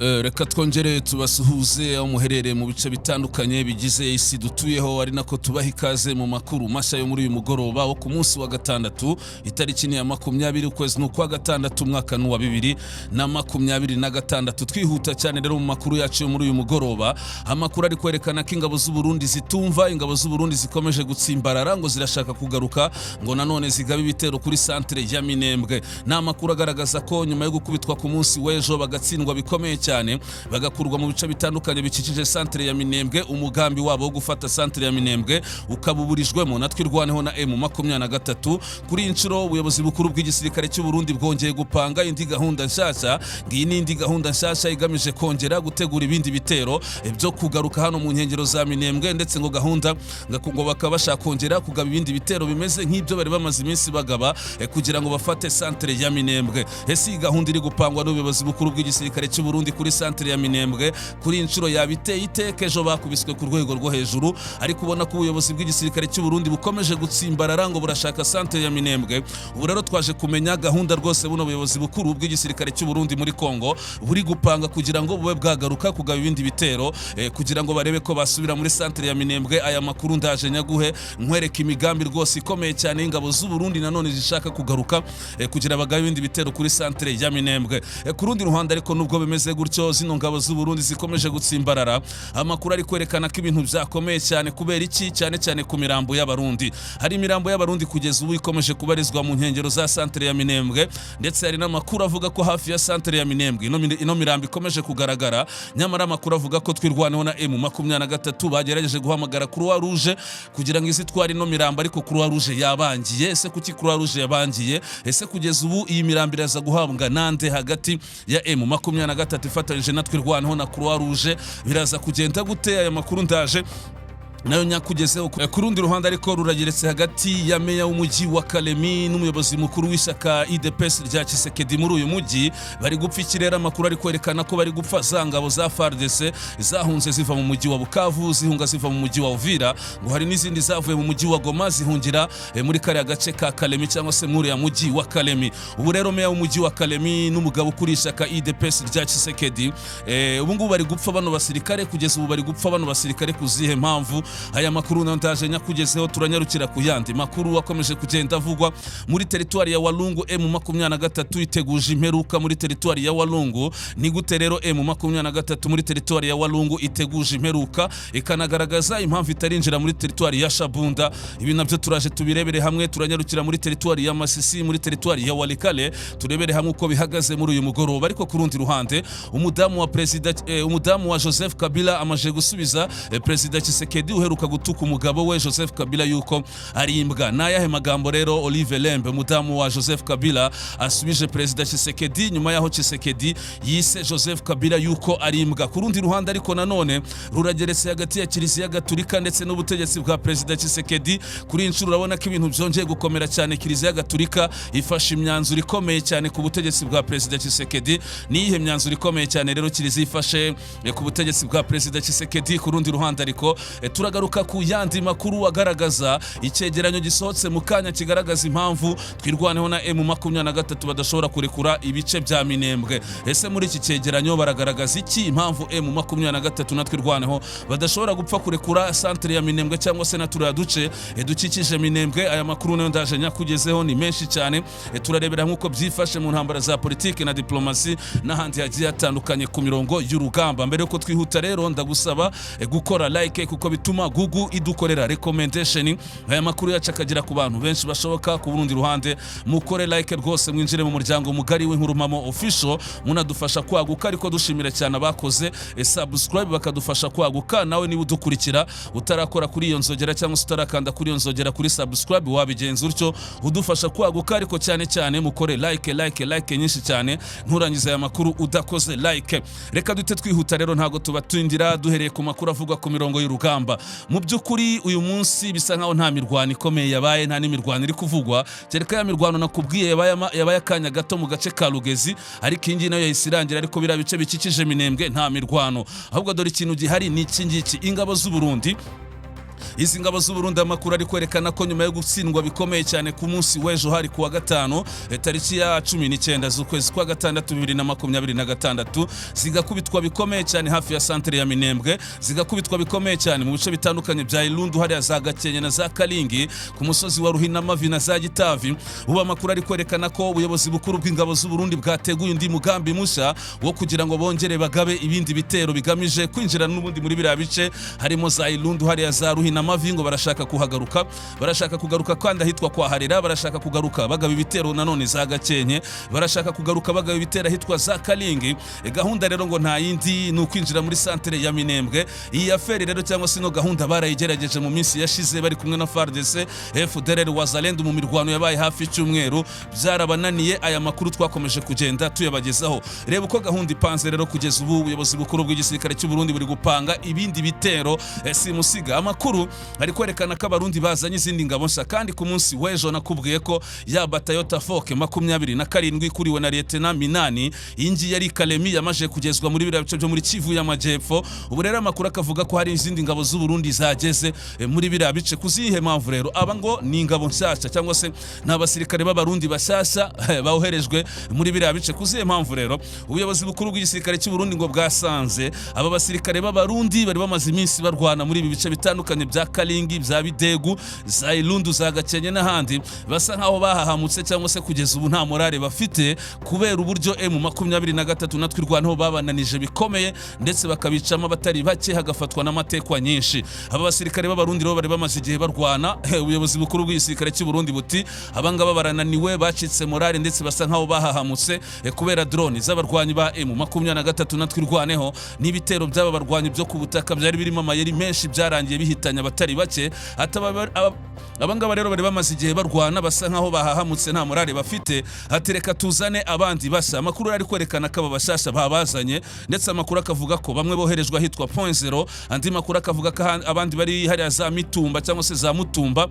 Reka twongere tubasuhuze aho muherereye mu bice bitandukanye bigize isi dutuyeho, ari nako tubaha ikaze mu makuru mashya yo muri uyu mugoroba wo ku munsi wa gatandatu itariki ya 20 ukwezi n'ukwa gatandatu mwaka wa 2026. Twihuta cyane rero mu makuru yacu yo muri uyu mugoroba. Amakuru ari kwerekana ko ingabo z'u Burundi zitumva, ingabo z'u Burundi zikomeje gutsimbarara ngo zirashaka kugaruka ngo nanone zigaba ibitero kuri centre ya Minembwe. N'amakuru agaragaza ko nyuma yo gukubitwa ku munsi w'ejo bagatsindwa bikomeye cyane bagakurwa mu bice bitandukanye bikikije centre ya Minembwe, umugambi wabo wo gufata centre ya Minembwe ukabuburijwemo natwe irwaneho na M23. Kuri inshuro ubuyobozi bukuru bw'igisirikare cy'u Burundi bwongeye gupanga indi gahunda nshasha, ngiyi n'indi gahunda nshasha igamije kongera gutegura ibindi bitero byo kugaruka hano mu nkengero za Minembwe, ndetse ngo gahunda ngo bakaba bashaka kongera kugaba ibindi bitero bimeze nk'ibyo bari bamaze iminsi bagaba kugira ngo bafate centre ya Minembwe. Ese iyi gahunda iri gupangwa n'ubuyobozi bukuru bw'igisirikare cy'u Burundi kuri centre ya Minembwe kuri inshuro yabiteye iteka ejo bakubiswe ku rwego rwo hejuru, ariko ubona ko ubuyobozi bw'igisirikare cy'u Burundi bukomeje gutsimbarara ngo burashaka centre ya Minembwe. Ubu rero twaje kumenya gahunda rwose buno buyobozi bukuru bw'igisirikare cy'u Burundi muri Kongo buri gupanga kugira ngo bube bwagaruka kugaba ibindi bitero kugira ngo barebe ko basubira muri centre ya Minembwe. Aya makuru ndaje nyaguhe nkwereka imigambi rwose ikomeye cyane ingabo z'u Burundi nanone zishaka kugaruka kugira bagabe ibindi bitero kuri centre ya Minembwe. Ku rundi ruhande ariko nubwo bimeze gutyo zino ngabo z'u Burundi zikomeje gutsimbarara, amakuru ari kwerekana ko ibintu byakomeye cyane. Kubera iki? Cyane cyane ku mirambo y'abarundi. Hari imirambo y'abarundi kugeza ubu ikomeje kubarizwa mu nkengero za centre ya Minembwe, ndetse hari n'amakuru avuga ko hafi ya centre ya Minembwe ino mirambo ikomeje kugaragara. Nyamara amakuru avuga ko twirwaneho na M23 bagerageje guhamagara Croix Rouge kugira ngo izitware ino mirambo, ariko Croix Rouge yabangiye. Ese kuki Croix Rouge yabangiye? Ese kugeza ubu iyi mirambo iraza guhabwa nande hagati ya M23 ifatanyije natwe irwaneho na Croix Rouge? Biraza kugenda gute? Aya makuru ndaje nayo nyakugezeho. Ku rundi ruhande ariko rurageretse hagati ya meya w'umujyi wa Kalemi n'umuyobozi mukuru w'ishyaka UDPS rya Tshisekedi muri uyu mujyi. Bari gupfa ikirere, amakuru ari kwerekana ko bari gupfa za ngabo za FARDC zahunze ziva mu mujyi wa Bukavu, zihunga ziva mu mujyi wa Uvira, ngo hari n'izindi zavuye mu mujyi wa Goma zihungira muri kariya gace ka Kalemi cyangwa se muri ya mujyi wa Kalemi. Ubu rero meya w'umujyi wa Kalemi n'umugabo kuri ishyaka UDPS rya Tshisekedi ubu ngubu bari gupfa bano basirikare. Kugeza ubu bari gupfa bano basirikare kuzihe mpamvu? Aya makuru nantaje nyakugezeho. Turanyarukira ku yandi makuru akomeje kugenda avugwa muri teritwari ya Walungu. M23 iteguje imperuka muri teritwari ya Walungu. Ni gute rero M23 muri teritwari ya Walungu iteguje imperuka ikanagaragaza impamvu itarinjira muri teritwari ya Shabunda? Ibi nabyo turaje tubirebere hamwe. Turanyarukira muri teritwari ya Masisi, muri teritwari ya Walikale, turebere hamwe uko bihagaze muri uyu mugoroba. Ariko ku rundi ruhande umudamu wa Joseph Kabila amaje gusubiza Perezida Tshisekedi uheruka gutuka umugabo we Joseph Kabila yuko ari imbwa. N'ayahe magambo rero Olive Lembe umudamu wa Joseph Kabila asubije Perezida Tshisekedi nyuma yaho Tshisekedi yise Joseph Kabila yuko ari imbwa? Ku rundi ruhande ariko nanone rurageretse hagati ya Kiliziya Gatulika ndetse n'ubutegetsi bwa Perezida Tshisekedi. Kuri inshuro urabona ko ibintu byongeye gukomera cyane. Kiliziya Gatulika ifashe imyanzuro ikomeye cyane ku butegetsi bwa Perezida Tshisekedi. Niyihe myanzuro ikomeye cyane rero Kiliziya ifashe ku butegetsi bwa Perezida Tshisekedi? Ku rundi ruhande ariko turagaruka ku yandi makuru agaragaza icyegeranyo gisohotse mu kanya kigaragaza impamvu twirwaneho na M23 badashobora kurekura ibice bya Minembwe. Ese muri iki cyegeranyo baragaragaza iki? Impamvu M23 na twirwaneho badashobora gupfa kurekura centre ya Minembwe cyangwa se na turiya duce dukikije Minembwe? Aya makuru nayo ndaje nyakugezeho, ni menshi cyane. Turarebera nk'uko byifashe mu ntambara za politiki na diplomasi n'ahandi hagiye hatandukanye ku mirongo y'urugamba. Mbere yuko twihuta rero ndagusaba gukora like kuko bituma Google idukorera recommendation. Aya makuru yacu akagira ku bantu benshi bashoboka. Ku rundi ruhande mukore like rwose, mwinjire mu muryango mugari w'Inkurumamo Official, munadufasha kwaguka. Ariko dushimira cyane abakoze subscribe bakadufasha kwaguka. Nawe niba udukurikira utarakora kuri iyo nzogera cyangwa utarakanda kuri iyo nzogera kuri subscribe, wabigenza utyo udufasha kwaguka. Ariko cyane cyane mukore like nyinshi cyane, nturangiza aya makuru udakoze like. Reka dute twihuta rero, ntago tubatindira duhereye ku makuru avugwa ku mirongo y'urugamba. Mu by'ukuri uyu munsi bisa nkaho nta mirwano ikomeye yabaye, nta n'imirwano iri kuvugwa, kereka ya mirwano nakubwiye yabaye akanya gato mu gace ka Rugezi, ariko ingi nayo yahise irangira. Ariko bira bice bikikije Minembwe nta mirwano, ahubwo dore ikintu gihari ni iki ngiki. Ingabo z'u Burundi izi ngabo z'u Burundi amakuru ari kwerekana ko nyuma yo gutsindwa bikomeye cyane ku munsi w'ejo hari kuwa gatanu tariki ya 19 z'ukwezi kwa gatandatu 2026 zigakubitwa bikomeye cyane hafi ya centre ya Minembwe, zigakubitwa bikomeye cyane mu bice bitandukanye bya Ilundu hari za Gakenke na za Kalingi ku musozi wa Ruhinamavi na za Gitavi. Ubu amakuru ari kwerekana ko ubuyobozi bukuru bw'ingabo z'u Burundi bwateguye undi mugambi musha wo kugira ngo bongere bagabe ibindi bitero bigamije kwinjira n'ubundi muri biriya bice harimo za Ilundu hari za Ruhinamavi ngo barashaka kugaruka kandi ahitwa kwa Harera, barashaka kugaruka bagaba ibitero nanone za Gakenke, barashaka kugaruka bagaba ibitero ahitwa za Kalingi. Gahunda rero ngo nta yindi ni ukwinjira muri centre ya Minembwe. Iyi affaire rero cyangwa se no gahunda barayigerageje mu minsi yashize bari kumwe na FARDC FDLR Wazalendo mu mirwano yabaye hafi icyumweru, byarabananiye. Aya makuru twakomeje kugenda tuyabagezaho. Reba uko gahunda ipanze rero kugeza ubu ubuyobozi bukuru bw'igisirikare cy'u Burundi buri gupanga ibindi bitero simusiga. Amakuru ari kwerekana ko abarundi bazanye izindi ngabo nshya, kandi ku munsi w'ejo nakubwiye ko ya Batayota Foke 27 kuriwe na Lieutenant Minani ingi yari Kalemi yamaje kugezwa muri biriya bice byo muri Kivu y'Amajepfo. Ubu rero amakuru akavuga ko hari izindi ngabo z'u Burundi zageze muri biriya bice. Kuzihe mpamvu rero aba ngo ni ingabo nshyashya cyangwa se n'abasirikare b'abarundi bashyashya bawoherejwe muri biriya bice. Kuzihe mpamvu rero ubuyobozi bukuru bw'igisirikare cy'u Burundi ngo bwasanze aba basirikare b'abarundi bari bamaze iminsi barwana muri ibi bice bitandukanye bya Kalingi, bya Bidegu, za Ilundu, za Gakenke n'ahandi, basa nkaho bahahamutse cyangwa se kugeza ubu nta morale bafite kubera uburyo M23 natwe irwanaho babananije bikomeye ndetse bakabicamo abatari bake hagafatwa n'amatekwa nyinshi. Aba basirikare b'abarundi rero bari bamaze igihe barwana. Ubuyobozi bukuru bw'igisirikare cy'u Burundi buti abangaba barananiwe, bacitse morale ndetse basa nkaho bahahamutse kubera drone z'abarwanyi ba M23 natwe irwaneho n'ibitero by'aba barwanyi byo ku butaka byari birimo amayeri menshi byarangiye bihitanya abatari bake. Abangaba rero bari bamaze igihe barwana basa nkaho bahahamutse nta morale bafite. Atereka tuzane abandi basa. Amakuru ari kwerekana ko abashasha babazanye ndetse amakuru akavuga ko bamwe boherejwe ahitwa Point Zero, andi makuru akavuga ko abandi bari hari za Mitumba cyangwa se za Mutumba,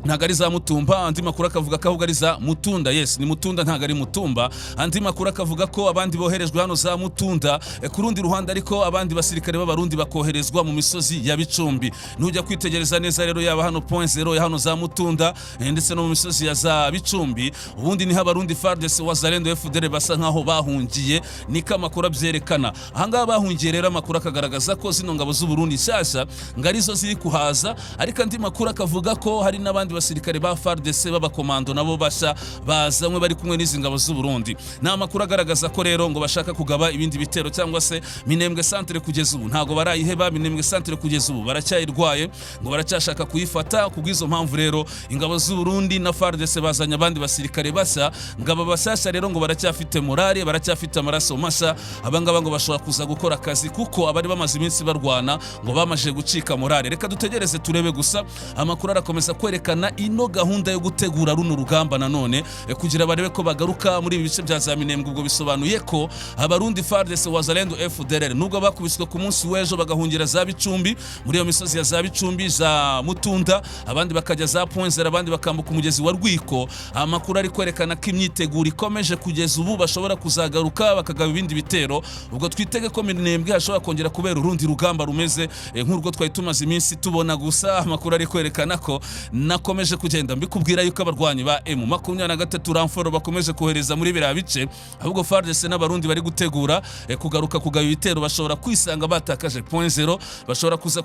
ntago ari za Mutumba. Andi makuru akavuga ko ahubwo ari za Mutunda. Yes, ni Mutunda ntago ari Mutumba. Andi makuru akavuga ko abandi boherejwe hano za Mutunda. Ku rundi ruhande ariko abandi basirikare b'abarundi bakoherezwa mu misozi ya Bicumbi. Nujya kwitegereza neza rero yaba hano Point Zero ya hano za Mutunda ndetse no mu misozi ya za Bicumbi, ubundi niho abarundi FARDC Wazalendo FDLR basa nkaho bahungiye, niko amakuru abyerekana. Ahangaha bahungiye rero amakuru akagaragaza ko zino ngabo z'u Burundi nshyashya ngarizo ziri kuhaza, ariko andi makuru akavuga ko hari n'abandi basirikare ba FARDC b'abakomando nabo basha bazanywe bari kumwe n'izi ngabo z'u Burundi. Na makuru agaragaza ko rero ngo bashaka kugaba ibindi bitero cyangwa se Minembwe centre kugeza ubu ntago barayiheba. Minembwe centre kugeza ubu baracyayirwaye ngo baracyashaka kuyifata. Kubwizo mpamvu rero ingabo z'u Burundi na FARDC bazanye abandi basirikare basa, ngabo basasha rero ngo baracyafite morale, baracyafite amaraso masha. Abangaba ngo bashobora kuza gukora akazi kuko abari bamaze iminsi barwana ngo bamaje gucika morale. Reka dutegereze turebe gusa. Amakuru arakomeza kwerekana ino gahunda yo gutegura runo rugamba nanone kugira barebe ko bagaruka muri ibi bice bya za Minembwe. Ubwo bisobanuye ko abarundi FARDC Wazalendo FDLR nubwo bakubiswe ku munsi w'ejo bagahungira za Bicumbi, muri iyo misozi ya za Bicumbi, za Mutunda, abandi bakajya za Point Zero, abandi bakambuka umugezi wa Rwiko. Amakuru ari kwerekana ko imyiteguro ikomeje kugeza ubu bashobora kuzagaruka bakagaba ibindi bitero. Ubwo twitege ko Minembwe hashobora kongera kubera urundi rugamba rumeze nk'urwo twari tumaze iminsi tubona. Gusa amakuru ari kwerekana ko nakomeje kugenda mbikubwira yuko abarwanyi ba M23 ramforo bakomeje kohereza muri biriya bice, ahubwo FARDC n'abarundi bari gutegura kugaruka kugaba ibitero. Bashobora kwisanga batakaje Point Zero, bashobora kuza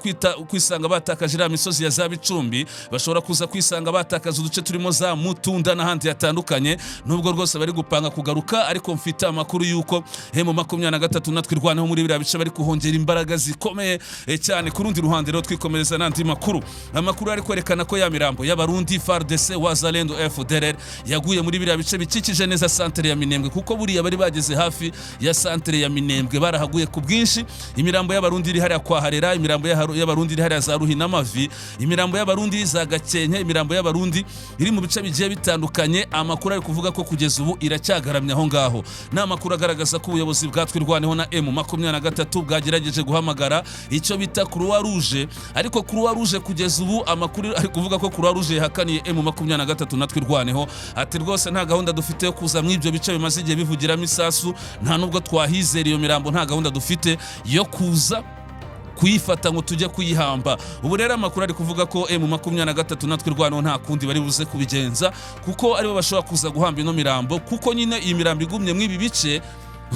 kwisanga batakaje iriya misozi ya za Bicumbi, bashobora kuza kwisanga batakaza uduce turimo za Mutunda n'ahandi hatandukanye. Nubwo rwose bari gupanga kugaruka, ariko mfite amakuru yuko M23 natwe irwanaho muri biriya bice bari kuhongera imbaraga zikomeye cyane. Ku rundi ruhande rero twikomereza n'andi makuru. Amakuru ari kwerekana ko ya mirambo y'abarundi FARDC Wazalendo FDLR yaguye muri biriya bice bikikije neza centre ya Minembwe, kuko buriya bari bageze hafi ya centre ya Minembwe barahaguye ku bwinshi. Imirambo y'abarundi iri hariya kwa Harera, imirambo y'abarundi iri hariya za Ruhinamavi, imirambo y'abarundi za Gakenke, imirambo y'abarundi iri mu bice bigiye bitandukanye. Amakuru ari kuvuga ko kugeza ubu iracyagaramye aho ngaho. Na makuru agaragaza ko ubuyobozi bwatwirwaneho na M23 bwagerageje guhamagara icyo bita Croix Rouge, ariko Croix Rouge kugeza ubu amakuru ari kuvuga ko Croix Rouge yahakaniye M23 natwirwaneho. Ati rwose nta gahunda dufite yo kuza mu ibyo bice bimaze igihe bivugiramo isasu, nta nubwo twahizera iyo mirambo, nta gahunda dufite yo kuza kuyifata ngo tujye kuyihamba. Ubu rero amakuru ari kuvuga ko M23 natwe rwano nta kundi bari buze kubigenza, kuko aribo bashobora kuza guhamba ino mirambo, kuko nyine iyi mirambo igumye mw'ibi bice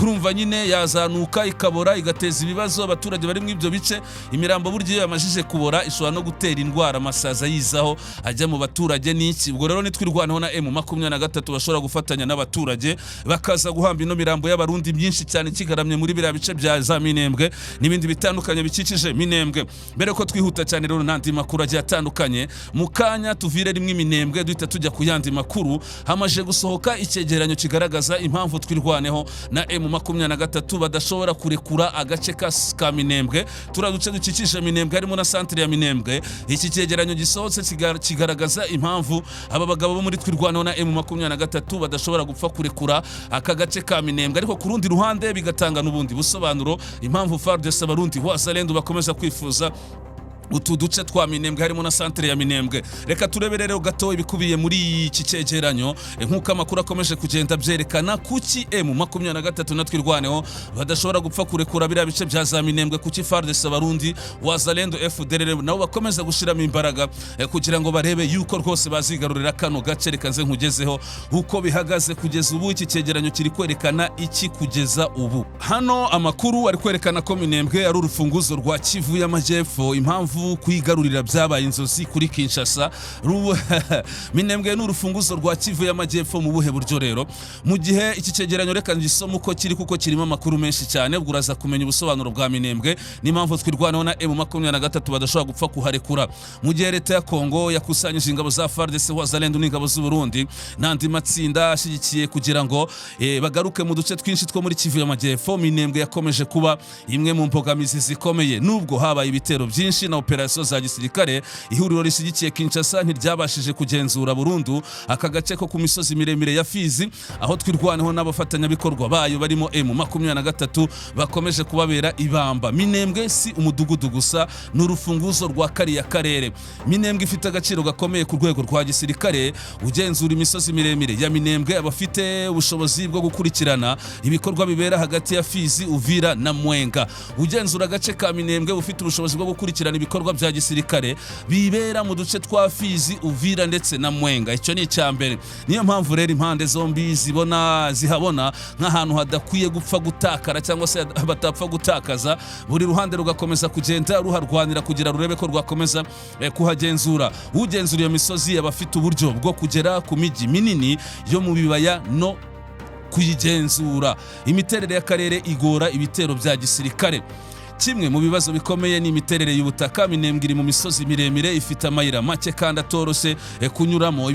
urumva nyine yazanuka ikabora igateza ibibazo abaturage bari mu ibyo bice. Imirambo buryo yamajije kubora ishobora no gutera indwara amasaza yizaho ajya mu baturage n'iki. Ubwo rero nitwirwanaho na M23 bashobora gufatanya n'abaturage bakaza guhamba ino mirambo y'abarundi myinshi cyane kigaramye muri biriya bice bya za Minembwe n'ibindi bitandukanye bikikije Minembwe. Mbere ko twihuta cyane rero n'andi makuru agiye atandukanye, mu kanya tuvire rimwe Minembwe duhita tujya ku yandi makuru. Hamaje gusohoka icyegeranyo kigaragaza impamvu twirwaneho na M23 badashobora kurekura agace ka Minembwe. Turaduce dukikije Minembwe harimo na centre ya Minembwe. Iki cyegeranyo gisohotse kigaragaza impamvu aba bagabo bo muri twirwanaho na M23 badashobora gupfa kurekura aka gace ka Minembwe, ariko ku rundi ruhande bigatanga n'ubundi busobanuro impamvu FARDC abarundi Wazalendo bakomeza kwifuza utu duce twa Minembwe harimo na centre ya Minembwe. Reka turebe rero gato ibikubiye muri iki cyegeranyo nk'uko amakuru akomeje kugenda byerekana kuki M23 natwirwaneho badashobora gupfa kurekura biriya bice bya za Minembwe, kuki FARDC abarundi Wazalendo FDLR nabo bakomeza gushiramo imbaraga kugira ngo barebe yuko rwose bazigarurira kano gace. Reka nze nkugezeho uko bihagaze kugeza ubu. Iki cyegeranyo kiri kwerekana iki kugeza ubu. Hano amakuru ari kwerekana ko Minembwe ari urufunguzo rwa Kivu y'Amajyepfo, impamvu kwigarurira byabaye inzozi kuri Kinshasa. Minembwe n'urufunguzo rwa Kivu y'Amajyepfo mu buhe buryo rero? Mu gihe iki cyegeranyo reka ngisoma uko kiri, kuko kirimo amakuru menshi cyane, ubwo uraza kumenya ubusobanuro bwa Minembwe n'impamvu twirwanaho na M23 badashobora gupfa kuharekura. Mu gihe leta ya Kongo yakusanyije ingabo za FARDC Wazalendo n'ingabo z'u Burundi n'andi matsinda ashyigikiye kugira ngo bagaruke mu duce twinshi two muri Kivu y'Amajyepfo, Minembwe yakomeje kuba imwe mu mbogamizi zikomeye. Nubwo habaye ibitero byinshi na operasiyo za gisirikare, ihuriro rishyigikiye Kinshasa ntiryabashije kugenzura burundu aka gace ko ku misozi miremire ya Fizi, aho twirwanaho n'abafatanyabikorwa bayo barimo M23 bakomeje kubabera ibamba. Minembwe si umudugudu gusa, n'urufunguzo rwa kariya karere. Minembwe ifite agaciro gakomeye ku rwego rwa gisirikare. Ugenzura imisozi miremire ya Minembwe abafite ubushobozi bwo gukurikirana ibikorwa bibera hagati ya Fizi, Uvira na Mwenga. Ugenzura agace ka Minembwe ufite ubushobozi bwo gukurikirana ibikorwa bya gisirikare bibera mu duce twa Fizi, Uvira ndetse na Mwenga. Icyo ni icyambere. Niyo mpamvu rero impande zombi zihabona nk'ahantu hadakwiye gupfa gutakara cyangwa se batapfa gutakaza. Buri ruhande rugakomeza kugenda ruharwanira kugira rurebe ko rwakomeza kuhagenzura. Ugenzura iyo misozi abafite uburyo bwo kugera ku miji minini yo mu bibaya no kuyigenzura. Imiterere y'akarere igora ibitero bya gisirikare. Kimwe mu bibazo bikomeye ni imiterere y'ubutaka. Minembwe iri mu misozi miremire, ifite amayira make kandi atoroshe kunyuramo.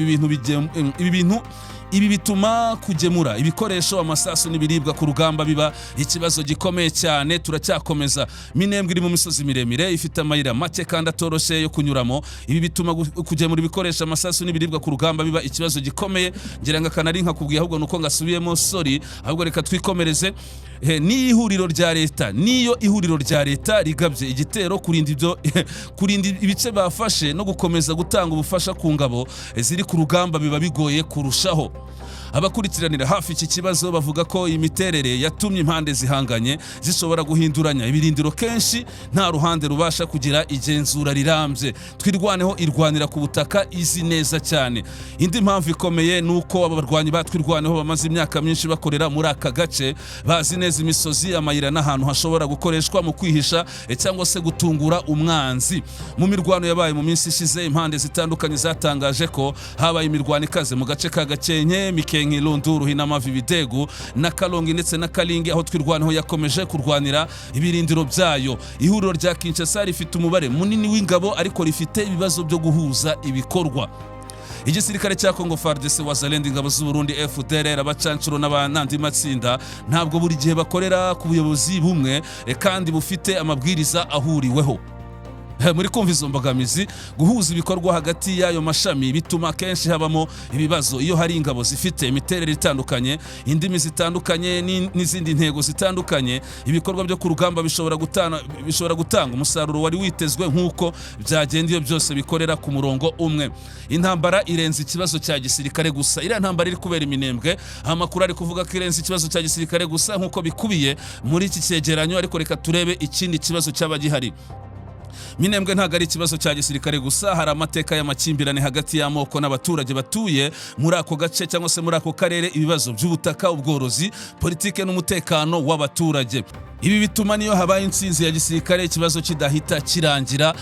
Ibi bituma kugemura ibikoresho, amasasu n'ibiribwa ku rugamba biba ikibazo gikomeye cyane. Turacyakomeza. Minembwe iri mu misozi miremire, ifite amayira make kandi atoroshe yo kunyuramo. Ibi bituma kugemura ibikoresho, amasasu n'ibiribwa ku rugamba biba ikibazo gikomeye. Ngira ngo akanari nkakubwiye ahubwo nuko ngasubiyemo sorry, ahubwo reka twikomereze. Niyo ihuriro rya leta rigabye igitero kurinda ibice bafashe no gukomeza gutanga ubufasha ku ngabo ziri ku rugamba biba bigoye kurushaho. Abakurikiranira hafi iki kibazo bavuga ko imiterere yatumye impande zihanganye zishobora guhinduranya ibirindiro, kenshi nta ruhande rubasha kugira igenzura rirambye. Twirwaneho irwanira ku butaka izi neza cyane. Indi mpamvu ikomeye nuko abarwanyi batwirwaneho bamaze imyaka myinshi bakorera muri aka gace, bazi neza imisozi, amayira n'ahantu hashobora gukoreshwa mu kwihisha cyangwa se gutungura umwanzi. Mu mirwano yabaye mu minsi ishize, impande zitandukanye zatangaje ko habaye imirwano ikaze mu gace ka Gakenke, Mikenke, Lunduru, Hinamavi, Bidegu na Kalongi ndetse na Kalingi, aho twirwanaho yakomeje kurwanira ibirindiro byayo. Ihuriro rya Kinshasa rifite umubare munini w'ingabo ariko rifite ibibazo byo guhuza ibikorwa. Igisirikare cya Kongo FARDC, Wazalendo, ingabo z'u Burundi FDLR, abacancuro n'abandi matsinda ntabwo buri gihe bakorera ku buyobozi bumwe kandi bufite amabwiriza ahuriweho. muri kumva izo mbogamizi. Guhuza ibikorwa hagati y'ayo mashami bituma kenshi habamo ibibazo iyo hari ingabo zifite imiterere itandukanye, indimi zitandukanye n'izindi ntego zitandukanye. Ibikorwa byo ku rugamba bishobora gutanga umusaruro wari witezwe nk'uko byagenda iyo byose bikorera ku murongo umwe. Intambara irenze ikibazo cya gisirikare gusa. Iriya ntambara iri kubera Minembwe, amakuru ari kuvuga ko irenze ikibazo cya gisirikare gusa nk'uko bikubiye muri iki cyegeranyo, ariko reka turebe ikindi kibazo cyaba gihari. Minembwe ntabwo ari ikibazo cya gisirikare gusa, hari amateka y'amakimbirane hagati y'amoko n'abaturage batuye muri ako gace cyangwa se muri ako karere, ibibazo by'ubutaka, ubworozi, politike n'umutekano w'abaturage. Ibi bituma niyo habaye intsinzi ya gisirikare ikibazo kidahita kirangira.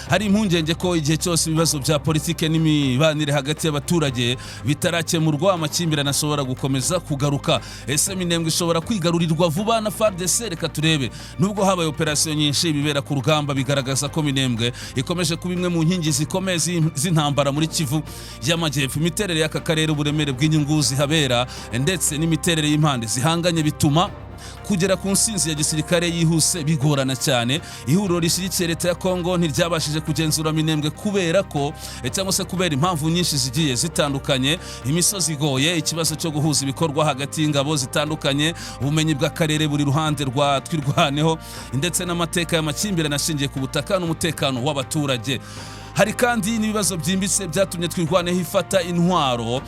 Hari impungenge ko igihe cyose ibibazo bya politike n'imibanire hagati y'abaturage bitarakemurwa, amakimbirane ashobora gukomeza kugaruka. Ese Minembwe ishobora kwigarurirwa vuba na FARDC? Reka turebe. Nubwo habaye operasiyo nyinshi bibera ku rugamba, bigaragaza ko Minembwe ikomeje kuba imwe mu nkingi zikomeye z'intambara muri Kivu y'Amajyepfo. Imiterere y'aka karere, uburemere bw'inyungu zihabera ndetse n'imiterere y'impande zihanganye bituma kugera ku nsinzi ya gisirikare yihuse bigorana cyane. Ihuriro rishyigikiye leta ya Kongo ntiryabashije kugenzura Minembwe kubera ko cyangwa se kubera impamvu nyinshi zigiye zitandukanye. Imisozi igoye, ikibazo cyo guhuza ibikorwa hagati y'ingabo zitandukanye, ubumenyi bw'akarere buri ruhande rwa twirwaneho, ndetse n'amateka y'amakimbirane ashingiye ku butaka n'umutekano w'abaturage. Hari kandi n'ibibazo byimbitse byatumye twirwaneho ifata intwaro,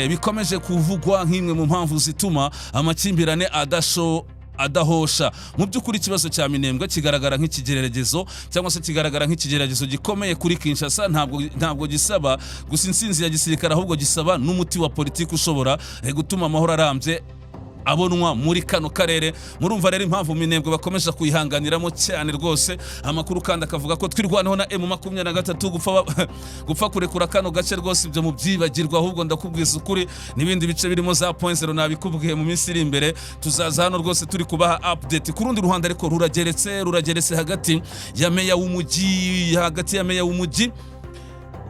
bikomeje kuvugwa nk'imwe mu mpamvu zituma amakimbirane adahosha. Mu by'ukuri ikibazo cya Minembwe kigaragara nk'ikigeragezo cyangwa se kigaragara nk'ikigeragezo gikomeye kuri Kinshasa. Ntabwo gisaba gusa intsinzi ya gisirikare, ahubwo gisaba n'umuti wa politiki ushobora gutuma amahoro arambye abonwa muri kano karere. Murumva rero impamvu Minembwe bakomeje kuyihanganiramo cyane rwose. Amakuru kandi akavuga ko twirwaneho na M23 gupfa kurekura kano gace rwose ibyo mu byibagirwa, ahubwo ndakubwiza ukuri n'ibindi bice birimo za 0.0 nabikubwiye mu minsi iri imbere. Tuzaza hano rwose turi kubaha update. Ku rundi ruhande ariko rurageretse hagati ya meya w'umujyi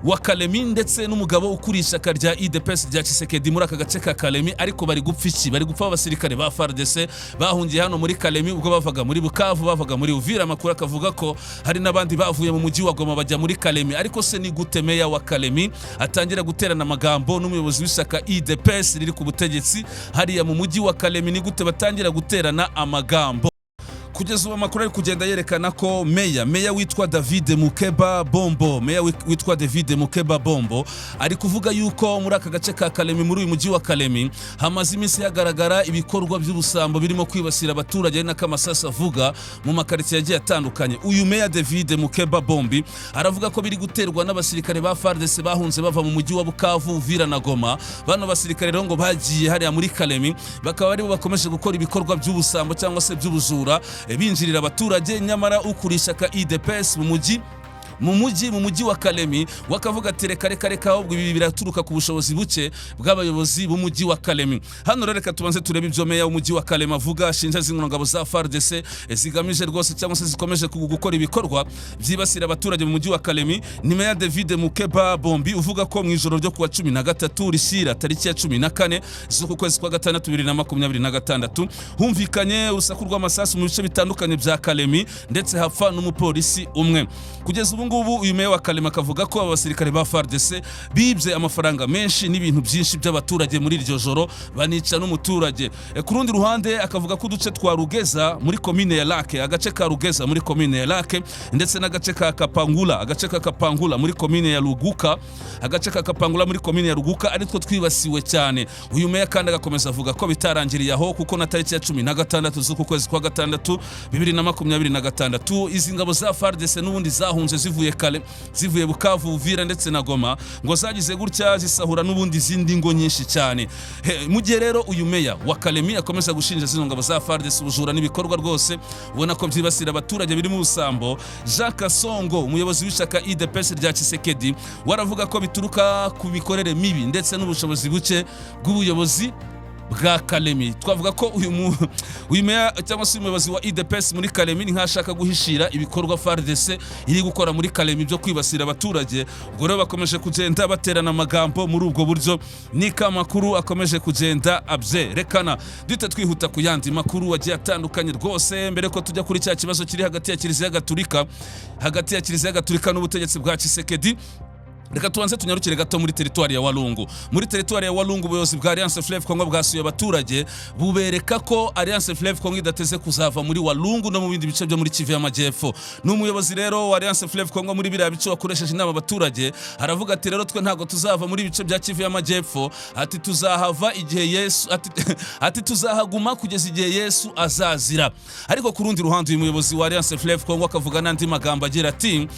wa Kalemi ndetse n'umugabo ukuriye ishyaka rya UDPS rya Tshisekedi muri aka gace ka Kalemi. Ariko bari gupfa iki? Bari gupfa abasirikare ba FARDC bahungiye hano muri Kalemi ubwo bavaga muri Bukavu, bavaga muri Uvira. Amakuru akavuga ko hari n'abandi bavuye mu mujyi wa Goma bajya muri Kalemi. Ariko se ni gute meya wa Kalemi atangira guterana amagambo n'umuyobozi w'ishyaka UDPS riri ku butegetsi hariya mu mujyi wa Kalemi? Ni gute batangira guterana amagambo? Kugeza ubu amakuru ari kugenda yerekana ko meya witwa David Mukeba Bombo ari kuvuga yuko muri aka gace ka Kalemi, muri uyu mujyi wa Kalemi, hamaze iminsi hagaragara ibikorwa by'ubusambo birimo kwibasira abaturage n'akamasasa avuga mu makaritsiye yagiye atandukanye. Uyu meya David Mukeba Bombi aravuga ko biri guterwa n'abasirikare ba FARDC bahunze bava mu mujyi wa Bukavu, Uvira na Goma. Bano basirikare rero ngo bagiye hariya muri Kalemi, bakaba aribo bakomeje gukora ibikorwa by'ubusambo cyangwa se by'ubujura, binjirira abaturage. Nyamara ukurisha ka UDPS mu mujyi wa Kalemi wakavuga ati reka ahubwo ibi biraturuka ku bushobozi buke bw'abayobozi b'umujyi wa Kalemi. Hano rero reka tubanze turebe ibyo meya w'umujyi wa Kalemi avuga, ashinja zino ngabo za FARDC zigamije rwose cyangwa se zikomeje gukora ibikorwa byibasira abaturage mu mujyi wa Kalemi. Ni meya David Mukeba Bombi uvuga ko mu ijoro ryo kuwa 13 rishyira tariki ya 14 z'uku kwezi kwa gatandatu 2026 humvikanye urusaku rw'amasasu mu bice bitandukanye bya Kalemi ndetse hapfa n'umupolisi umwe. Kugeza ubu uyu meya wa Kalemi akavuga ko abasirikare ba FARDC bibye amafaranga menshi n'ibintu byinshi by'abaturage muri iryo joro, banica n'umuturage. Ku rundi ruhande akavuga ko uduce twa Rugeza muri komine ya Lake, agace ka Rugeza muri komine ya Lake ndetse n'agace ka Kapangula muri komine ya Ruguka, agace ka Kapangula muri komine ya Ruguka aritwo twibasiwe cyane. Uyu meya kandi agakomeza avuga ko bitarangiriye aho, kuko na tariki ya 16 z'uku kwezi kwa gatandatu 2026 izi ngabo za FARDC n'ubundi zahunze zivuye Bukavu, Uvira ndetse na Goma, ngo zagize gutya zisahura n'ubundi zindi ngo nyinshi cyane. Mu gihe rero uyu meya wa Kalemi akomeza gushinja zino ngabo za FARDC ubujura n'ibikorwa rwose ubona ko byibasira abaturage birimo ubusambo, Jean Kasongo umuyobozi w'ishyaka UDPS rya Tshisekedi waravuga ko bituruka ku mikorere mibi ndetse n'ubushobozi buke bw'ubuyobozi bwa Kalemi. Twavuga ko uyu meya cyangwa se umuyobozi wa IDPS muri Kalemi ni nkashaka guhishira ibikorwa FARDC iri gukora muri Kalemi byo kwibasira abaturage. Ubwo rero bakomeje kugenda baterana amagambo muri ubwo buryo, nika makuru akomeje kugenda abyerekana. Dute twihuta ku yandi makuru wagiye atandukanye rwose, mbere ko tujya kuri cya kibazo kiri hagati ya Kiliziya Gatulika n'ubutegetsi bwa Tshisekedi. Reka tubanze tunyarukire gato muri teritwari ya Walungu. Muri teritwari ya Walungu ubuyobozi bwa Alliance Fleuve Congo bwasuye abaturage bubereka ko Alliance Fleuve Congo idateze kuzava muri Walungu no mu bindi bice byo muri Kivu y'Amajyepfo. N'umuyobozi rero wa Alliance Fleuve Congo muri biriya bice wakoresheje inama abaturage aravuga ati rero twe ntago tuzava muri bice bya Kivu y'Amajyepfo, ati tuzahava igihe Yesu ati tuzahaguma kugeza igihe Yesu azazira. Ariko ku rundi ruhande uyu muyobozi wa Alliance Fleuve Congo akavuga nandi magambo agira ati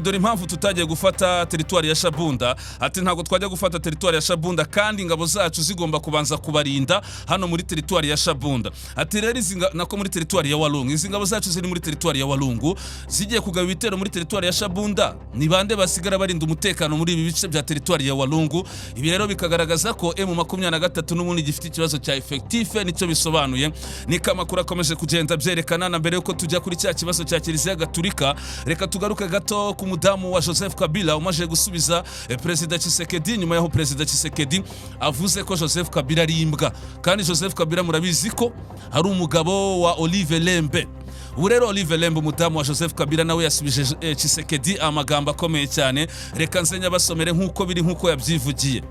dore impamvu tutagiye gufata teritwari ya Shabunda, ati ntago twajya gufata teritwari ya Shabunda kandi ingabo zacu zigomba kubanza kubarinda hano muri teritwari ya Shabunda. Ati rero nako muri teritwari ya Walungu, izi ngabo zacu ziri muri teritwari ya Walungu zigiye kugaba ibitero muri teritwari ya Shabunda, ni bande basigara barinda umutekano muri ibi bice bya teritwari ya Walungu? Ibi rero bikagaragaza ko M23 n'ubundi gifite ikibazo cya effectif, nicyo bisobanuye. Ni kamakuru akomeje kugenda byerekana. Na mbere yuko tujya kuri cya kibazo cya Kiliziya Gatulika, reka tugaruke gato ku mudamu wa Joseph Kabila umaje gusubiza Perezida Tshisekedi nyuma yaho Perezida Tshisekedi avuze ko Joseph Kabila ari imbwa. Kandi Joseph Kabila murabizi ko ari umugabo wa Olive Lembe. Ubu rero Olive Lembe umudamu wa Joseph Kabila nawe yasubije Tshisekedi amagambo akomeye cyane. Reka nzenya basomere nkuko biri nkuko yabyivugiye.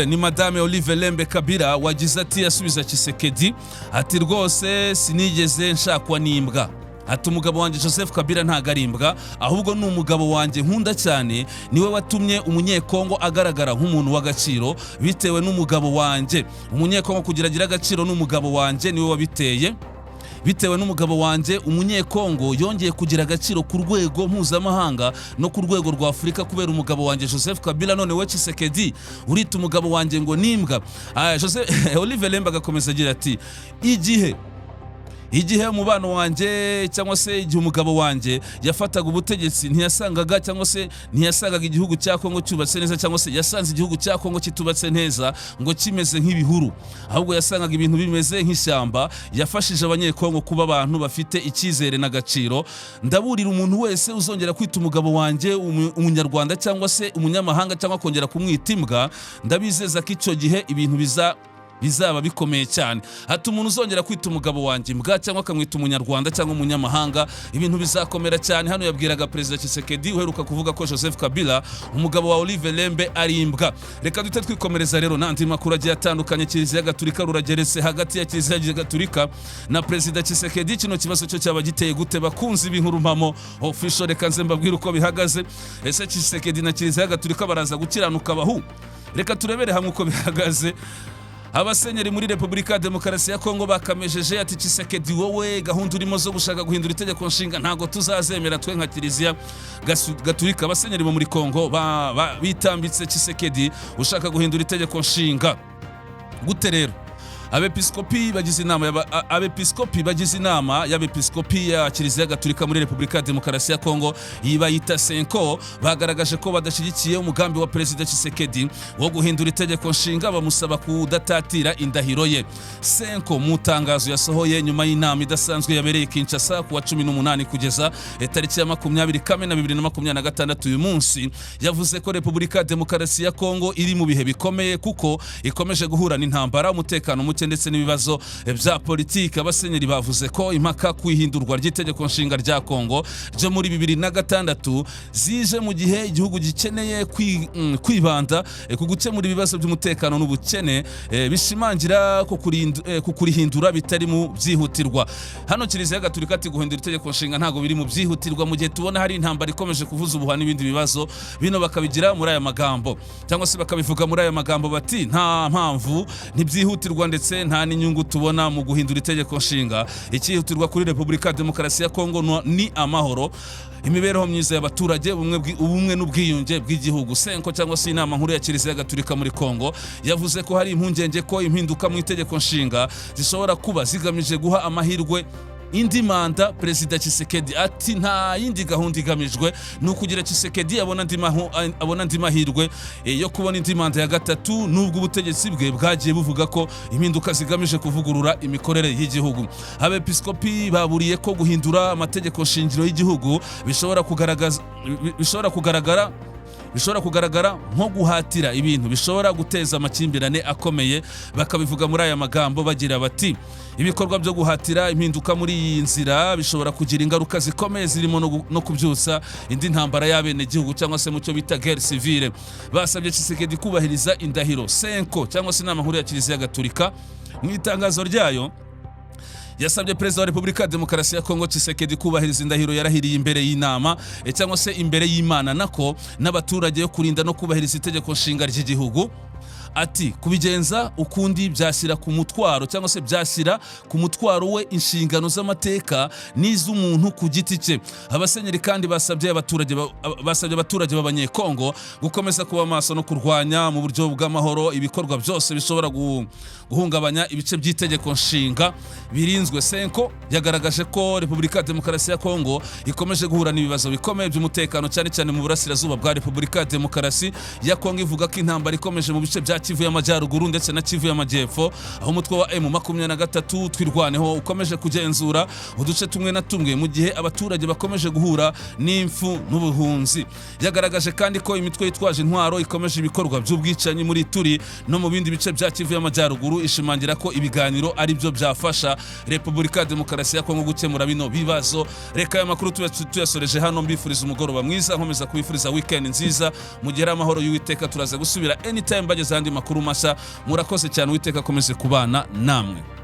Ni Madame Olive Lembe Kabila wagize ati yasubiza Tshisekedi ati rwose sinigeze nshakwa n'imbwa. Ati umugabo wanjye Joseph Kabila ntago ari imbwa, ahubwo ni umugabo wanjye nkunda cyane, niwe watumye umunyekongo agaragara nk'umuntu w'agaciro bitewe n'umugabo wanjye. Umunyekongo kugira agira agaciro n'umugabo wanjye niwe wabiteye. Bitewe n'umugabo wanjye umunyekongo yongeye kugira agaciro ku rwego mpuzamahanga no ku rwego rwa Afurika kubera umugabo wanjye Joseph Kabila. None we Tshisekedi urita umugabo wanjye ngo nimbwa? Olive Lembe agakomeza agira ati igihe umubano wanjye cyangwa se igihe umugabo wanjye yafataga ubutegetsi ntiyasangaga igihugu cya Kongo cyubatse neza, cyangwa se yasanze igihugu cya Kongo kitubatse neza ngo kimeze nk'ibihuru, ahubwo yasangaga ibintu bimeze nk'ishyamba. Yafashije abanyekongo kuba abantu bafite icyizere n'agaciro. Ndaburira umuntu wese uzongera kwita umugabo wanjye umunyarwanda cyangwa se umunyamahanga cyangwa kongera kumwita imbwa, ndabizeza ko icyo gihe ibintu bizaba bikomeye cyane. Ati umuntu uzongera kwita umugabo wanjye imbwa cyangwa akamwita umunyarwanda cyangwa umunyamahanga, ibintu bizakomera cyane. Hano yabwiraga Perezida Tshisekedi uheruka kuvuga ko Joseph Kabila umugabo wa Olive Lembe ari imbwa. Reka dute twikomereza rero n'andi makuru agiye atandukanye. Kiliziya Gatulika rurageretse hagati ya Kiliziya Gatulika na Perezida Tshisekedi. Kino kibazo cyo cyaba giteye gute bakunzi b'inkurumamo official? Reka nze mbabwire uko bihagaze. Ese Tshisekedi na Kiliziya Gatulika baraza gukiranuka bahu? Reka turebere hamwe uko bihagaze. Abasenyeri muri Repubulika ya Demokarasi ya Kongo bakamejeje ati Tshisekedi wowe gahunda urimo zo gushaka guhindura itegeko nshinga ntago tuzazemera twe nka Kiliziya Gatulika. Abasenyeri bo muri Kongo bitambitse Tshisekedi ushaka guhindura itegeko nshinga. Gute rero? Abepiskopi bagize inama y'abepiskopi ya Kiliziya Gatulika muri Repubulika ya Demokarasi ya Kongo yibayita Senko bagaragaje ko badashyigikiye umugambi wa Perezida Tshisekedi wo guhindura itegeko nshinga, bamusaba kudatatira indahiro ye. Senko mu tangazo yasohoye nyuma y'inama idasanzwe yabereye Kinshasa ku wa 18 kugeza tariki ya 20 Kamena 2026 uyu munsi, yavuze ko Repubulika ya Demokarasi ya Kongo iri mu bihe bikomeye kuko ikomeje guhura n'intambara, umutekano muke ndetse n'ibibazo bya politiki. Abasenyeri bavuze ko impaka kwihindurwa ry'itegeko nshinga rya Kongo ryo muri 2006 zije mu gihe igihugu gikeneye kwibanda ku gukemura ibibazo by'umutekano n'ubukene, bishimangira ko kurihindura bitari mu byihutirwa. Hano Kiliziya Gatulika ati guhindura itegeko nshinga ntago biri mu byihutirwa mu gihe tubona hari intambara ikomeje kuvuza ubuha n'ibindi bibazo. Bino bakabigira muri aya magambo cyangwa se bakabivuga muri aya magambo bati nta mpamvu ntibyihutirwa ndetse nta n'inyungu tubona mu guhindura itegeko nshinga. Ikihutirwa kuri Repubulika ya Demokarasi ya Kongo ni amahoro, imibereho myiza y'abaturage, ubumwe n'ubwiyunge bw'igihugu. Senko cyangwa se inama nkuru ya Kiliziya Gatulika muri Kongo yavuze ko hari impungenge ko impinduka mu itegeko nshinga zishobora kuba zigamije guha amahirwe indi manda Perezida Tshisekedi ati nta yindi gahunda igamijwe nukugira Tshisekedi abona andi mahirwe yo kubona indi manda ya gatatu, nubwo ubutegetsi bwe bwagiye buvuga ko impinduka zigamije kuvugurura imikorere y'igihugu. Abepiskopi baburiye ko guhindura amategeko shingiro y'igihugu bishobora kugaragara nko guhatira ibintu bishobora guteza amakimbirane akomeye. Bakabivuga muri aya magambo bagira bati ibikorwa byo guhatira impinduka muri iyi nzira bishobora kugira ingaruka zikomeye zirimo no kubyutsa indi ntambara y'abene gihugu cyangwa se mucyo bita guerre civile. Basabye Tshisekedi kubahiriza indahiro senko cyangwa se inama nkuru ya Kiliziya Gatolika. Mu itangazo ryayo yasabye Perezida wa Repubulika ya Demokarasi ya Kongo Tshisekedi kubahiriza indahiro yarahiriye imbere y'inama cyangwa se imbere y'Imana nako n'abaturage yo kurinda no kubahiriza itegeko nshinga ry'igihugu. Ati kubigenza ukundi byashyira ku mutwaro cyangwa se byashyira ku mutwaro we inshingano z'amateka n'iz'umuntu ku giti cye. Abasenyeri kandi basabye abaturage b'abanyekongo gukomeza kuba maso no kurwanya mu buryo bw'amahoro ibikorwa byose bishobora guhungabanya ibice by'itegeko nshinga birinzwe. Senko yagaragaje ko Repubulika ya Demokarasi ya Kongo ikomeje guhura n'ibibazo bikomeye by'umutekano cyane cyane mu burasirazuba bwa Repubulika ya Demokarasi ya Kongo. Ivuga ko intambara ikomeje mu bice bya Kivu y'Amajyaruguru ndetse na Kivu y'Amajyepfo, aho umutwe wa M23 twirwaneho ukomeje kugenzura uduce tumwe na tumwe mu gihe abaturage bakomeje guhura n'imfu n'ubuhunzi. Yagaragaje kandi ko imitwe yitwaje intwaro ikomeje ibikorwa by'ubwicanyi muri Turi no mu bindi bice bya Kivu y'Amajyaruguru, ishimangira ko ibiganiro ari byo byafasha Repubulika ya Demokarasi ya Kongo gukemura bino bibazo. Reka aya makuru tuyasoreje hano, mbifuriza umugoroba mwiza, nkomeza kubifuriza weekend nziza, mugera amahoro y'Uwiteka. Turaza gusubira anytime bageze andi makuru mashya. Murakoze cyane, Uwiteka akomeze kubana namwe.